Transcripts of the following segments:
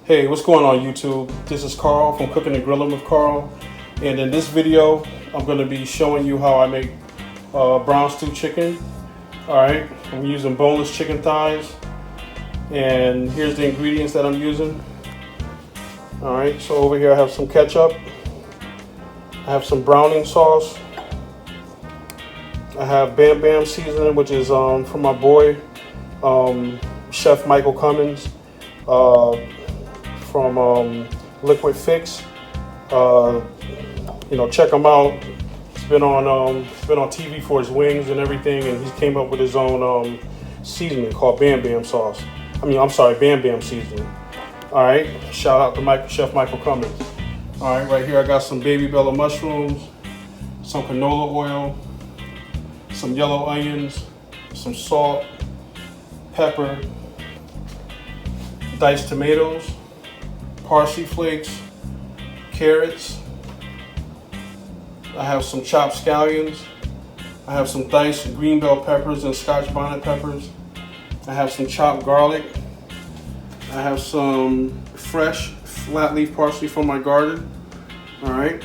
Hey, what's going on YouTube? This is Karl from Cooking and Grilling with Karl, and in this video I'm going to be showing you how I make brown stew chicken. Alright, I'm using boneless chicken thighs, and here's the ingredients that I'm using. Alright, so over here I have some ketchup, I have some browning sauce, I have Bam Bam seasoning, which is from my boy Chef Michael Cummins from Liquid Fix. Check him out. He's been on TV for his wings and everything, and he came up with his own seasoning called Bam Bam sauce. Bam Bam seasoning. All right, shout out to Chef Michael Cummins. All right, right here I got some baby bella mushrooms, some canola oil, some yellow onions, some salt, pepper, diced tomatoes, parsley flakes, carrots. I have some chopped scallions. I have some diced green bell peppers and Scotch bonnet peppers. I have some chopped garlic. I have some fresh flat leaf parsley from my garden. All right.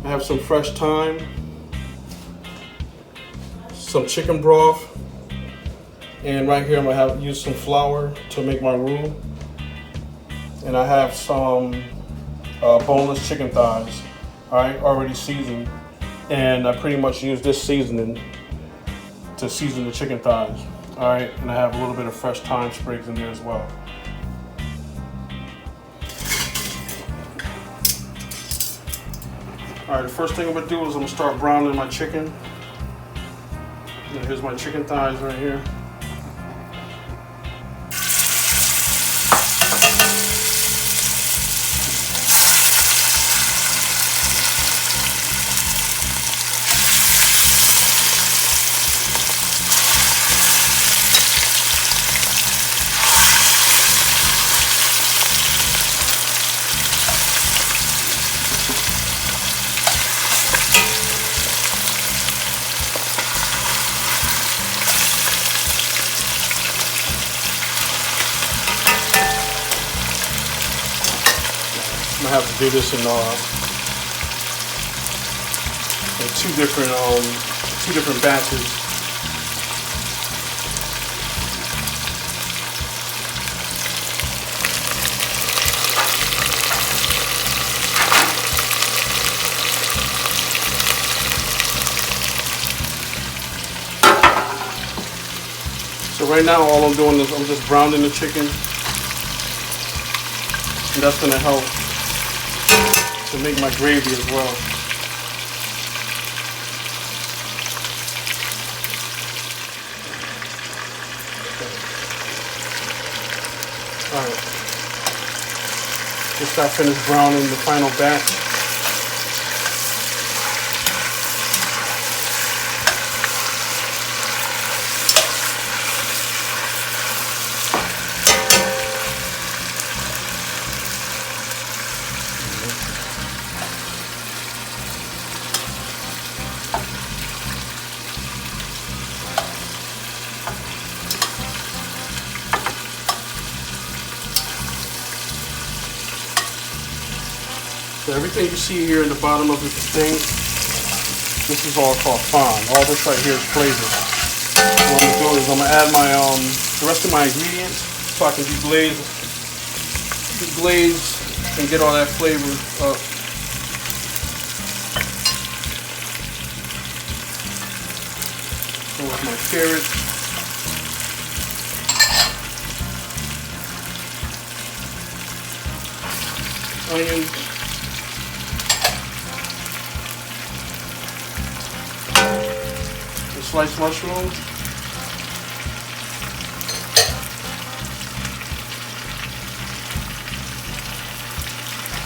I have some fresh thyme, some chicken broth, and right here I'm gonna use some flour to make my roux. And I have some boneless chicken thighs, all right, already seasoned. And I pretty much use this seasoning to season the chicken thighs, all right. And I have a little bit of fresh thyme sprigs in there as well. All right, the first thing I'm gonna do is I'm gonna start browning my chicken. And here's my chicken thighs right here. I'm gonna have to do this in two different batches. So right now all I'm doing is I'm just browning the chicken, and that's gonna help to make my gravy as well. Alright. Just got finished browning the final batch. So everything you see here in the bottom of this thing, this is all called fond. All this right here is flavor. What I'm gonna do is I'm gonna add my the rest of my ingredients so I can deglaze and get all that flavor up. So with my carrots, onions, sliced mushrooms,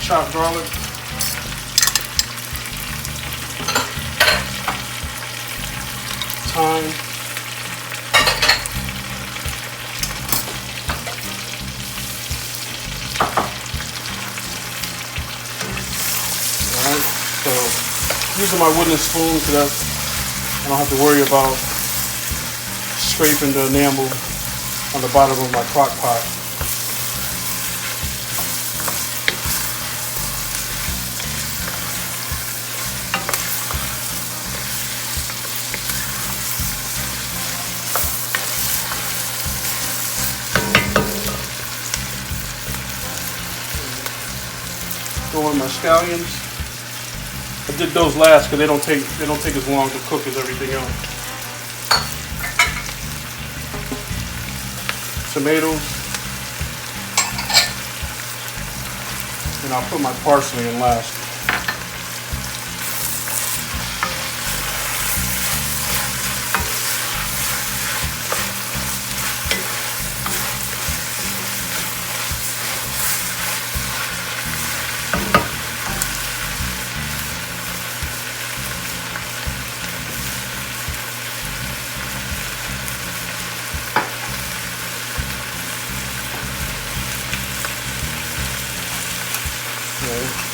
chopped garlic, thyme, alright, so using my wooden spoon because I don't have to worry about scraping the enamel on the bottom of my crock pot. with my scallions. I did those last because they don't take as long to cook as everything else. Tomatoes, and I'll put my parsley in last.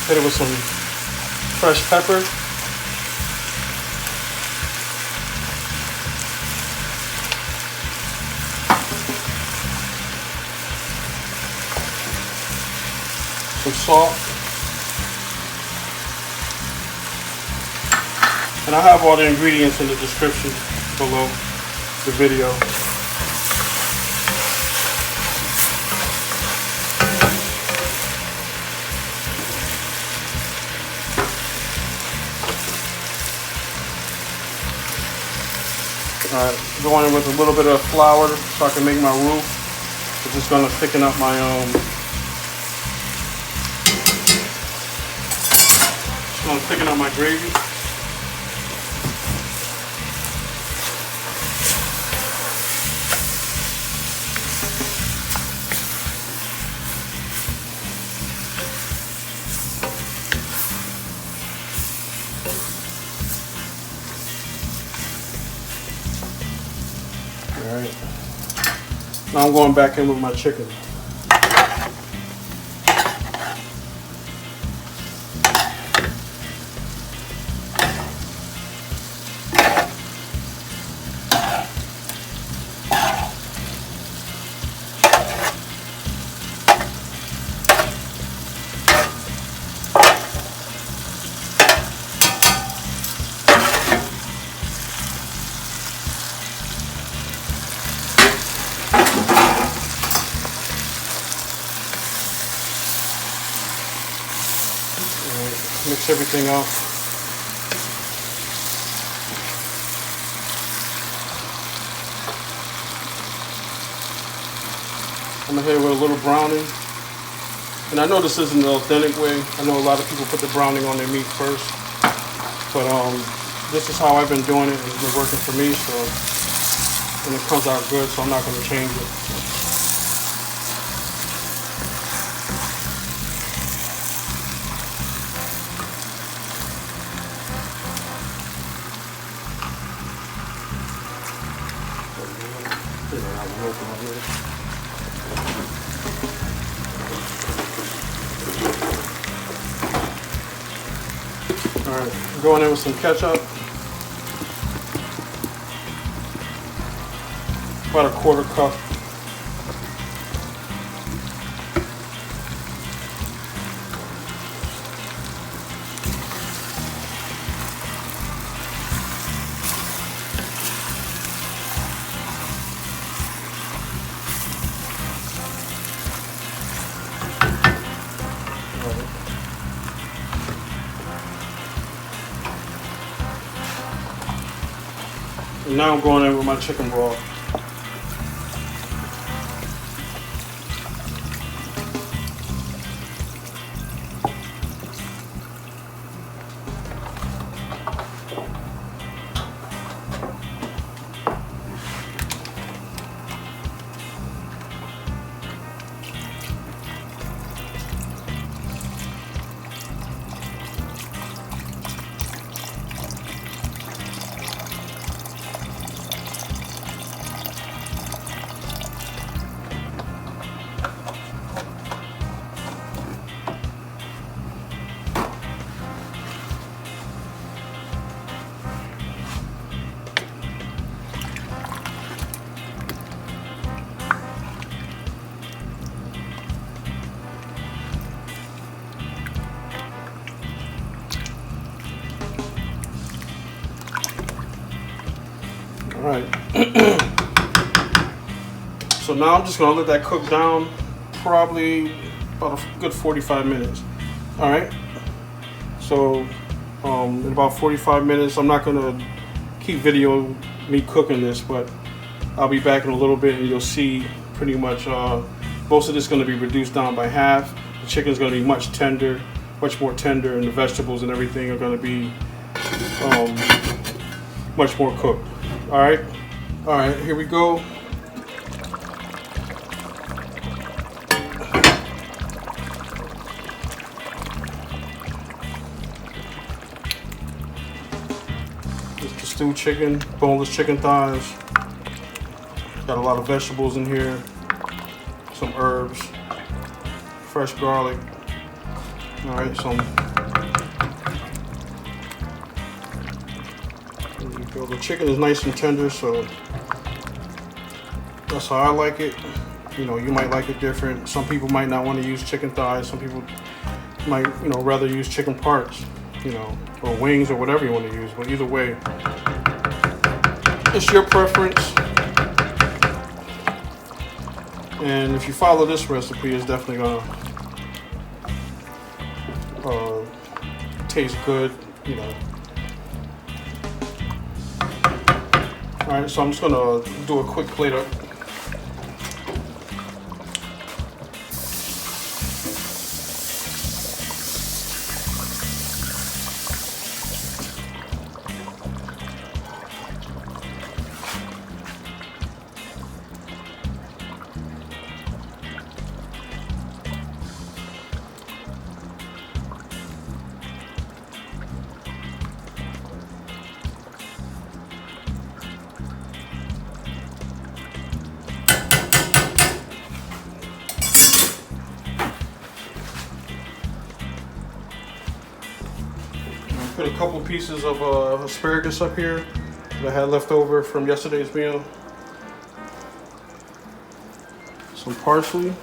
Hit it with some fresh pepper. Some salt. And I have all the ingredients in the description below the video. Alright, going in with a little bit of flour so I can make my roux. It's just going to thicken up my gravy. Alright, now I'm going back in with my chicken. Mix everything up. I'm gonna hit it with a little browning. And I know this isn't the authentic way. I know a lot of people put the browning on their meat first. But this is how I've been doing it. It's been working for me, so and it comes out good, so I'm not gonna change it. Alright, going in with some ketchup. About a quarter cup. And now I'm going in with my chicken broth. Alright, so now I'm just going to let that cook down probably about a good 45 minutes. Alright, So in about 45 minutes, I'm not gonna keep video me cooking this, but I'll be back in a little bit and you'll see pretty much most of this is gonna be reduced down by half. The chicken's gonna be much more tender, and the vegetables and everything are gonna be much more cooked. All right, here we go. It's the stewed chicken, boneless chicken thighs. Got a lot of vegetables in here, some herbs, fresh garlic. All right, the chicken is nice and tender, so that's how I like it. You know, you might like it different. Some people might not want to use chicken thighs. Some people might, rather use chicken parts, or wings or whatever you want to use. But either way, it's your preference. And if you follow this recipe, it's definitely gonna taste good, All right, so I'm just gonna do a quick plate up. Put a couple pieces of asparagus up here that I had left over from yesterday's meal. Some parsley.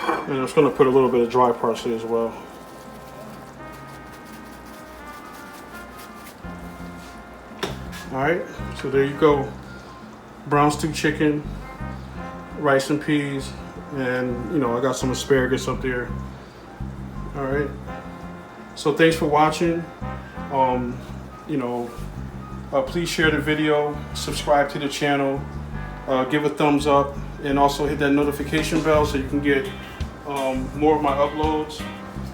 And I'm just going to put a little bit of dry parsley as well. Alright, so there you go. Brown stew chicken, rice and peas, and I got some asparagus up there. All right, so thanks for watching. Please share the video, subscribe to the channel, give a thumbs up, and also hit that notification bell so you can get more of my uploads.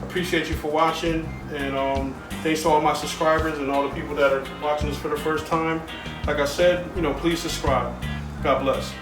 Appreciate you for watching, and thanks to all my subscribers and all the people that are watching this for the first time. Like I said, please subscribe. God bless.